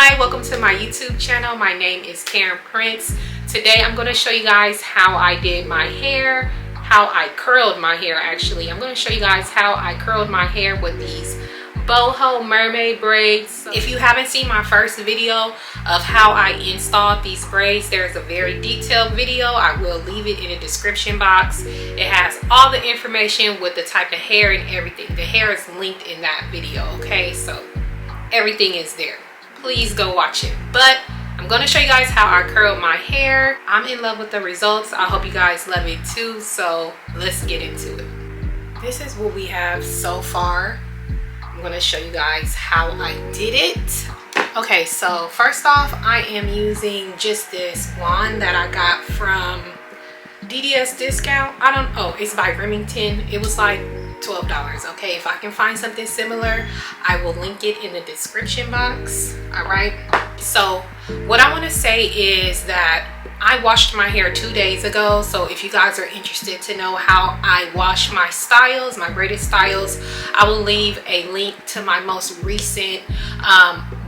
Hi, welcome to my YouTube channel. My name is Karen Prince. Today I'm going to show you guys how I did my hair, how I curled my hair actually. I'm going to show you guys how I curled my hair with these Boho Mermaid Braids. If you haven't seen my first video of how I installed these braids, there's a very detailed video. I will leave it in the description box. It has all the information with the type of hair and everything. The hair is linked in that video, okay? So everything is there. Please go watch it. But I'm going to show you guys how I curled my hair. I'm in love with the results. I hope you guys love it too. So let's get into it. This is what we have so far. I'm going to show you guys how I did it. Okay, so first off, I am using just this wand that I got from DDS discount. It's by Remington. It was like $12. Okay, if I can find something similar, I will link it in the description box. All right, so what I want to say is that I washed my hair 2 days ago. So if you guys are interested to know how I wash my styles, my braided styles, I will leave a link to my most recent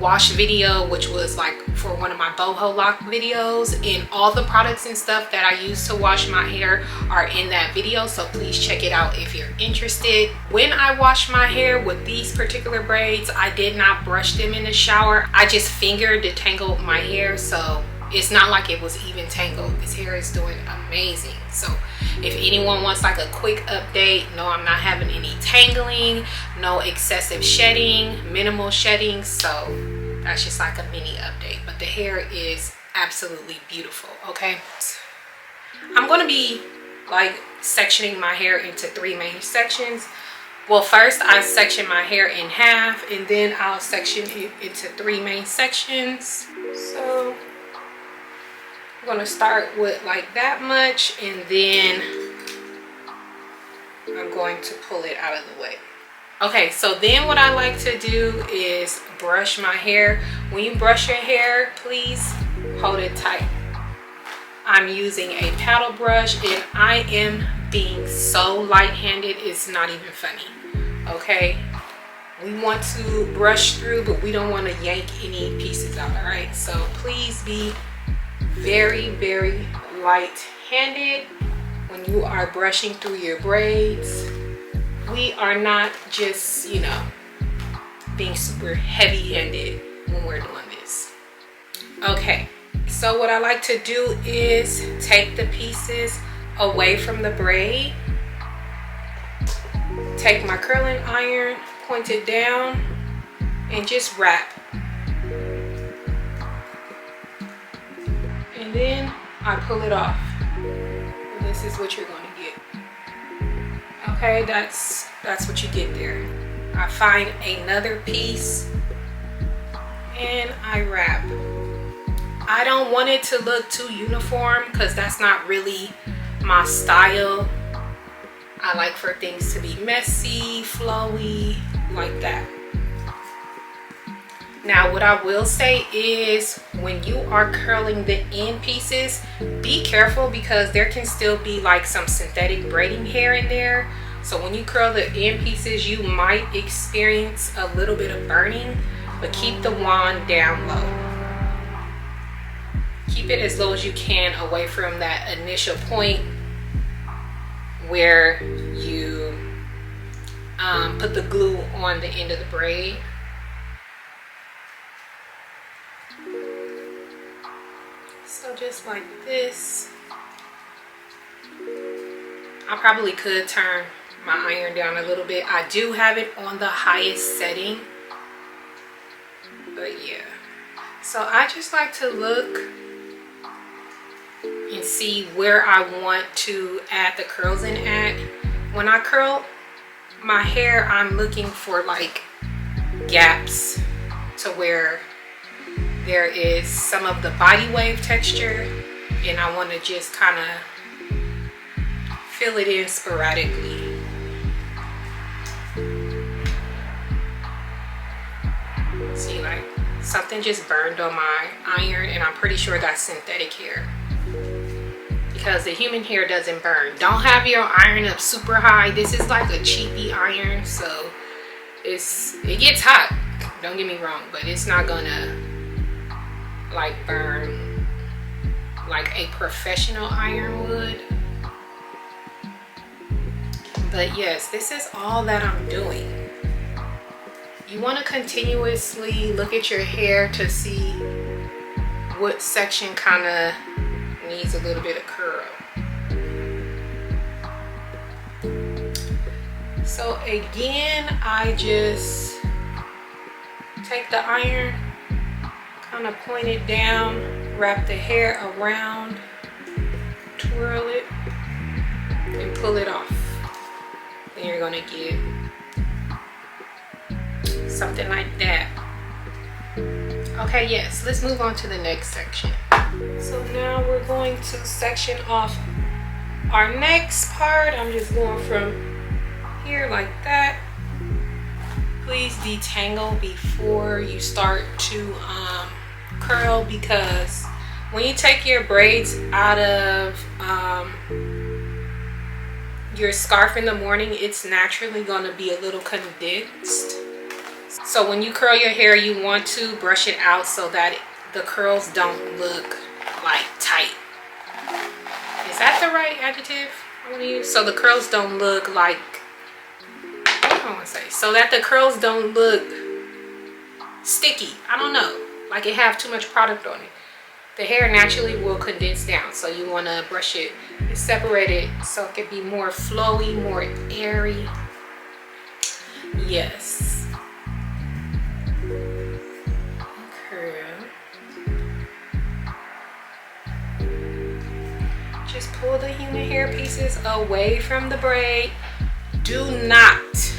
wash video, which was like for one of my boho lock videos, and all the products and stuff that I use to wash my hair are in that video. So please check it out if you're interested. When I wash my hair with these particular braids, I did not brush them in the shower. I just finger detangled my hair, so it's not like it was even tangled. This hair is doing amazing. So if anyone wants like a quick update, no, I'm not having any tangling, no excessive shedding, minimal shedding. So that's just like a mini update. But the hair is absolutely beautiful. Okay, I'm going to be like sectioning my hair into 3 main sections. Well, first I section my hair in half, and then I'll section it into 3 main sections. So I'm going to start with like that much, and then I'm going to pull it out of the way. Okay, so then what I like to do is brush my hair. When you brush your hair, please hold it tight. I'm using a paddle brush, and I am being so light-handed, it's not even funny. Okay, we want to brush through, but we don't want to yank any pieces out. All right, so please be very, very light-handed when you are brushing through your braids. We are not just, you know, being super heavy-handed when we're doing this. Okay, so what I like to do is take the pieces away from the braid, take my curling iron, point it down, and just wrap. And then I pull it off. And this is what you're going to get. Okay, that's what you get there. I find another piece and I wrap. I don't want it to look too uniform because that's not really my style. I like for things to be messy, flowy, like that. Now, what I will say is when you are curling the end pieces, be careful because there can still be like some synthetic braiding hair in there. So when you curl the end pieces, you might experience a little bit of burning, but keep the wand down low. Keep it as low as you can away from that initial point where you put the glue on the end of the braid. So just like this. I probably could turn my iron down a little bit. I do have it on the highest setting, but yeah. So I just like to look and see where I want to add the curls in at. When I curl my hair, I'm looking for like gaps to where there is some of the body wave texture, and I want to just kind of fill it in sporadically. See, like something just burned on my iron, and I'm pretty sure that's synthetic hair because the human hair doesn't burn. Don't have your iron up super high. This is like a cheapy iron, so it gets hot, don't get me wrong, but it's not gonna like burn like a professional iron would. But yes, this is all that I'm doing. You want to continuously look at your hair to see what section kind of needs a little bit of curl. So again, I just take the iron, kind of point it down, wrap the hair around, twirl it, and pull it off. Then you're gonna get something like that. Okay, yes, let's move on to the next section. So now we're going to section off our next part. I'm just going from here like that. Please detangle before you start to curl, because when you take your braids out of your scarf in the morning, it's naturally going to be a little condensed. So when you curl your hair, you want to brush it out so that the curls don't look like tight. Is that the right adjective I want to use? So the curls don't look like, what do I want to say? So that the curls don't look sticky. I don't know. Like it have too much product on it. The hair naturally will condense down. So you want to brush it and separate it so it can be more flowy, more airy. Yes. Just pull the human hair pieces away from the braid. Do not,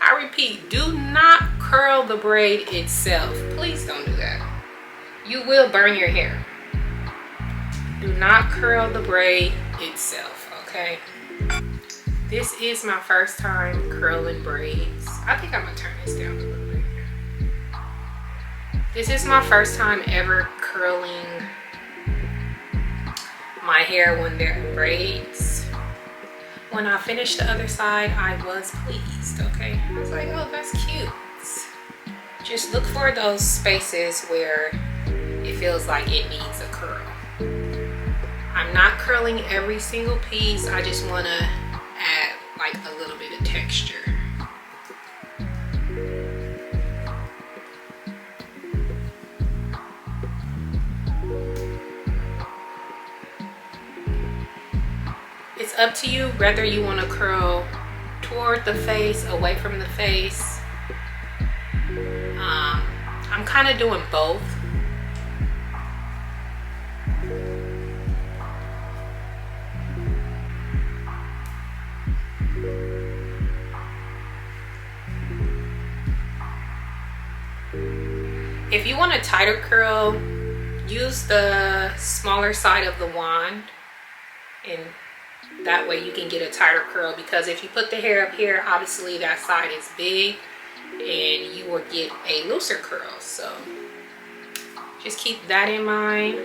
I repeat, do not curl the braid itself. Please don't do that. You will burn your hair. Do not curl the braid itself, okay? This is my first time curling braids. I think I'm gonna turn this down a little bit. This is my first time ever curling my hair when they're in braids. When I finished the other side, I was pleased, okay? I was like, oh, that's cute. Just look for those spaces where it feels like it needs a curl. I'm not curling every single piece. I just want to add like a little bit of texture. It's up to you whether you want to curl toward the face, away from the face. I'm kind of doing both. If you want a tighter curl, use the smaller side of the wand, and that way you can get a tighter curl, because if you put the hair up here, obviously that side is big and you will get a looser curl. So just keep that in mind.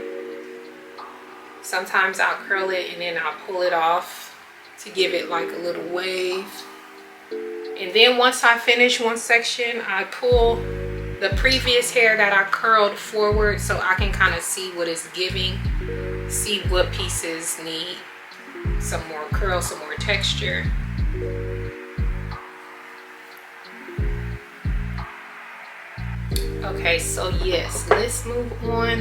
Sometimes I'll curl it and then I'll pull it off to give it like a little wave. And then once I finish one section, I pull the previous hair that I curled forward so I can kind of see what it's giving, see what pieces need some more curl, some more texture. Okay, so yes, let's move on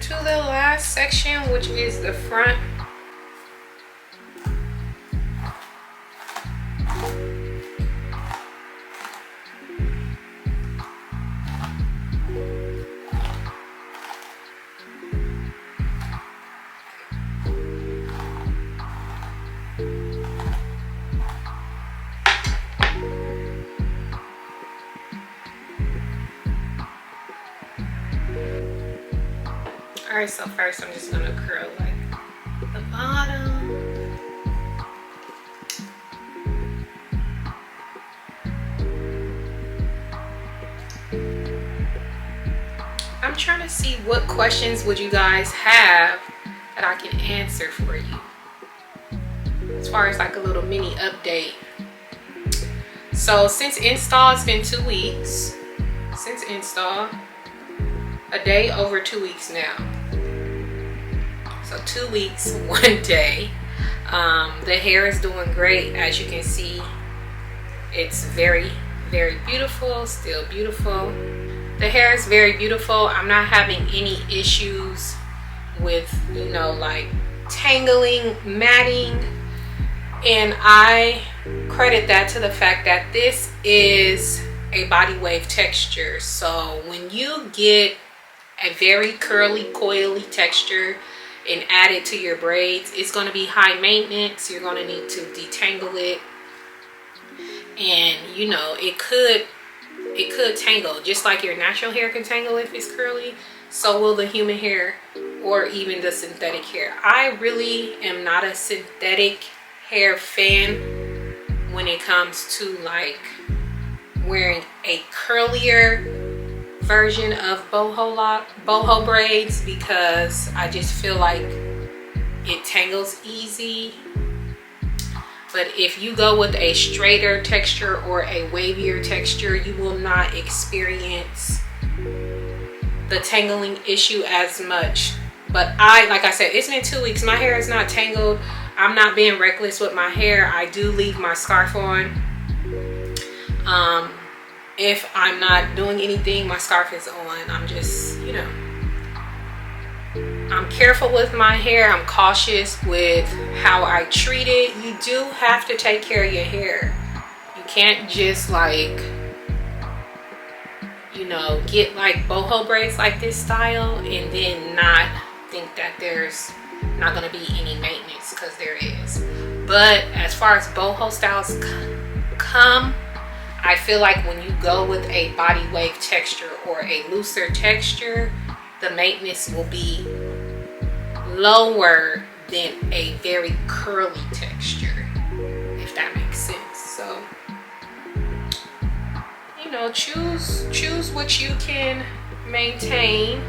to the last section, which is the front. Alright, so first I'm just gonna curl like the bottom. I'm trying to see what questions would you guys have that I can answer for you, as far as like a little mini update. So since install, it's been 2 weeks since install. a day over 2 weeks now. So 2 weeks, 1 day. The hair is doing great. As you can see, it's very, very beautiful, still beautiful. The hair is very beautiful. I'm not having any issues with, you know, like tangling, matting. And I credit that to the fact that this is a body wave texture. So when you get a very curly, coily texture and add it to your braids, it's going to be high maintenance. You're going to need to detangle it, and you know, it could tangle just like your natural hair can tangle if it's curly. So will the human hair, or even the synthetic hair. I really am not a synthetic hair fan when it comes to like wearing a curlier version of boho braids, because I just feel like it tangles easy. But if you go with a straighter texture or a wavier texture, you will not experience the tangling issue as much. But like I said, it's been 2 weeks. My hair is not tangled. I'm not being reckless with my hair. I do leave my scarf on. If I'm not doing anything, my scarf is on. I'm just, you know, I'm careful with my hair. I'm cautious with how I treat it. You do have to take care of your hair. You can't just like, you know, get like boho braids like this style and then not think that there's not going to be any maintenance, because there is. But as far as boho styles come, I feel like when you go with a body wave texture or a looser texture, the maintenance will be lower than a very curly texture, if that makes sense. So, you know, choose what you can maintain.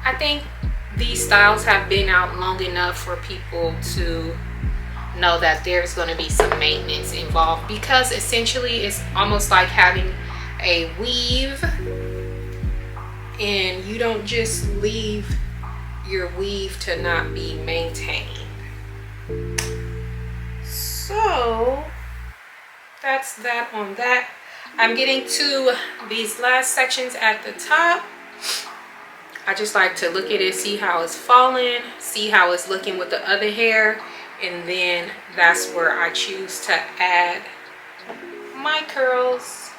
I think these styles have been out long enough for people to know that there's going to be some maintenance involved, because essentially it's almost like having a weave, and you don't just leave your weave to not be maintained. So that's that on that. I'm getting to these last sections at the top. I just like to look at it, see how it's falling, see how it's looking with the other hair, and then that's where I choose to add my curls.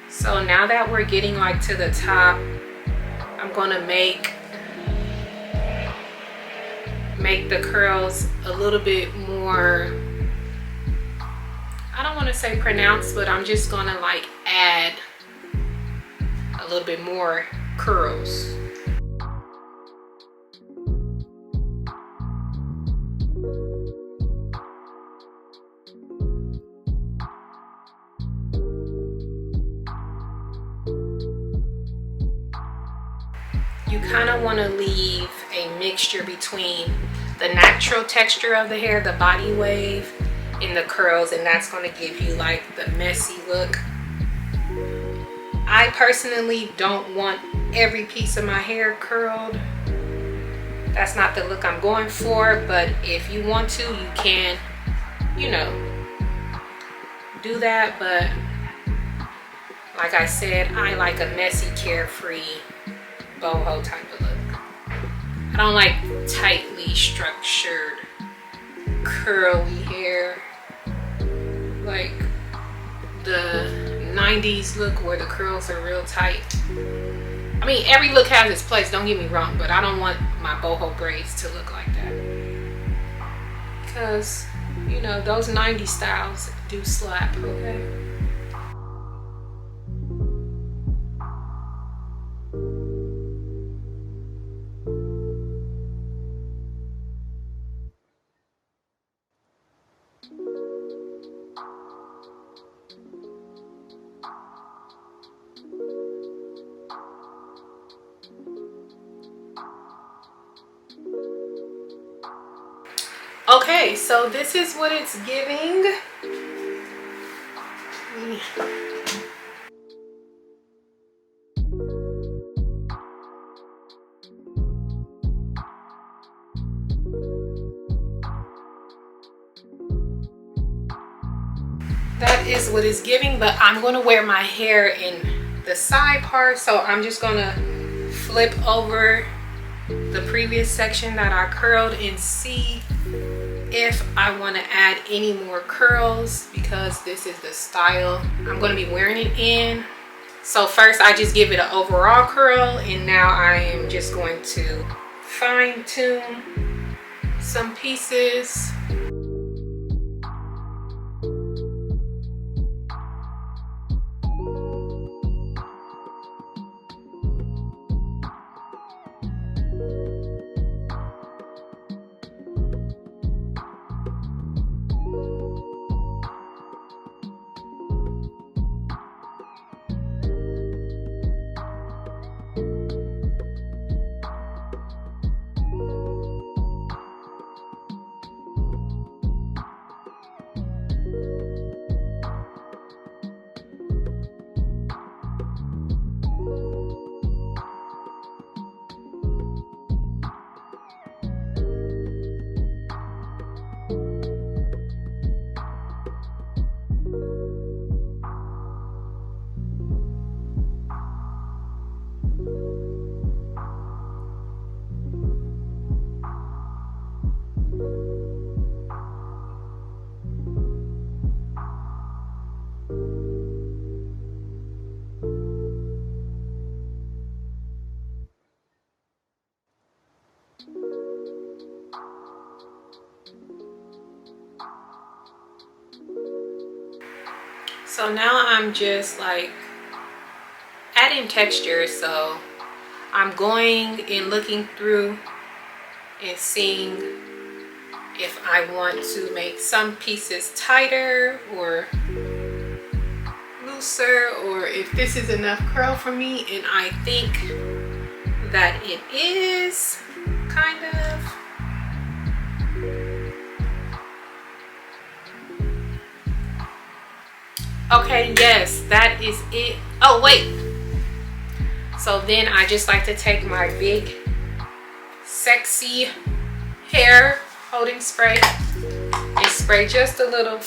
So now that we're getting like to the top, I'm gonna make the curls a little bit more, I don't want to say pronounced, but I'm just gonna like add a little bit more curls. You kind of want to leave a mixture between the natural texture of the hair, the body wave, and the curls, and that's going to give you like the messy look. I personally don't want every piece of my hair curled. That's not the look I'm going for, but if you want to, you can, you know, do that. But like I said, I like a messy, carefree boho type of look. I don't like tightly structured curly hair like the 90s look where the curls are real tight. I mean, every look has its place, don't get me wrong, but I don't want my boho braids to look like that, because you know those 90s styles do slap, okay? Okay, so this is what it's giving. That is what it's giving, but I'm going to wear my hair in the side part, so I'm just going to flip over the previous section that I curled and see if I want to add any more curls, because this is the style I'm going to be wearing it in. So first I just give it an overall curl, and now I am just going to fine tune some pieces. So now I'm just like adding texture, so I'm going and looking through and seeing if I want to make some pieces tighter or looser, or if this is enough curl for me, and I think that it is kind of. Okay, yes, that is it. Oh wait, so then I just like to take my big sexy hair holding spray and spray just a little.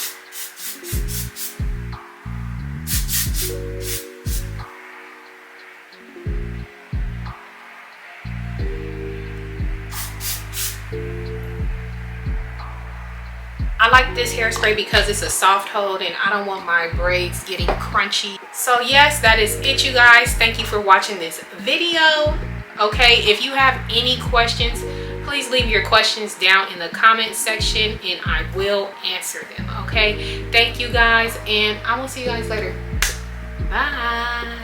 I like this hairspray because it's a soft hold and I don't want my braids getting crunchy. So yes, that is it, you guys. Thank you for watching this video. Okay, if you have any questions, please leave your questions down in the comment section and I will answer them. Okay, thank you guys, and I will see you guys later. Bye.